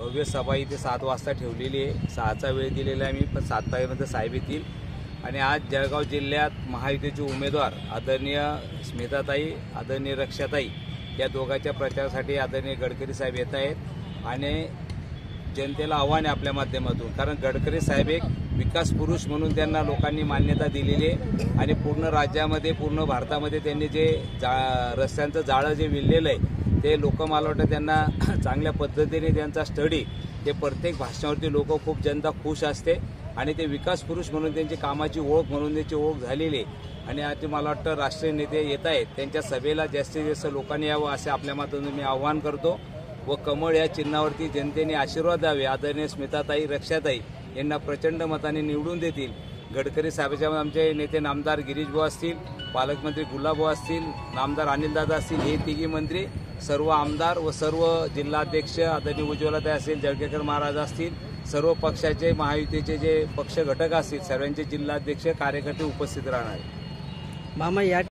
भव्य सभा इथे 7 वाजता ठेवलेली आहे। 6चा वेळ दिलेला आहे मी, पण 7 वाजेपर्यंत साहेब येतील। आणि आज जळगाव जिल्ह्यात महायुतीचे उमेदवार आदरणीय स्मिताताई, आदरणीय रक्षाताई या दोघांच्या प्रचारासाठी आदरणीय गडकरी साहेब येत आहेत। आणि जनतेला आव्हान आहे आपल्या माध्यमातून, कारण गडकरी साहेब एक विकास पुरुष म्हणून त्यांना लोकांनी मान्यता दिलेली आहे। आणि पूर्ण राज्यामध्ये, पूर्ण भारतामध्ये त्यांनी जे रस्त्यांचं जाळं जे विणलेलं आहे ते लोक, मला वाटतं त्यांना चांगल्या पद्धतीने त्यांचा स्टडी, ते प्रत्येक भाषणावरती लोक खूप जनता खुश असते। आणि ते विकास पुरुष म्हणून त्यांची कामाची ओळख म्हणून त्याची ओळख झालेली आहे। आणि आज मला वाटतं राष्ट्रीय नेते येत आहेत, त्यांच्या सभेला जास्तीत जास्त लोकांनी यावं असे आपल्या माध्यमातून मी आवाहन करतो। व कमळ या चिन्हावरती जनतेने आशीर्वाद द्यावे, आदरणीय स्मिताताई, रक्षाताई यांना प्रचंड मताने निवडून देतील। गडकरी साहेबांच्या आमचे नेते नामदार गिरीशभाऊ असतील, पालकमंत्री गुलाबभाऊ असतील, नामदार अनिलदादा असतील, हे तिघी मंत्री, सर्व आमदार व सर्व जिल्हाध्यक्ष आदरणीय उज्ज्वलाताई असतील, जळगेकर महाराज असतील, सर्व पक्षाचे, महायुतीचे जे पक्ष घटक असतील, सर्वांचे जिल्हाध्यक्ष, कार्यकर्ते उपस्थित राहणार आहेत। मामा, या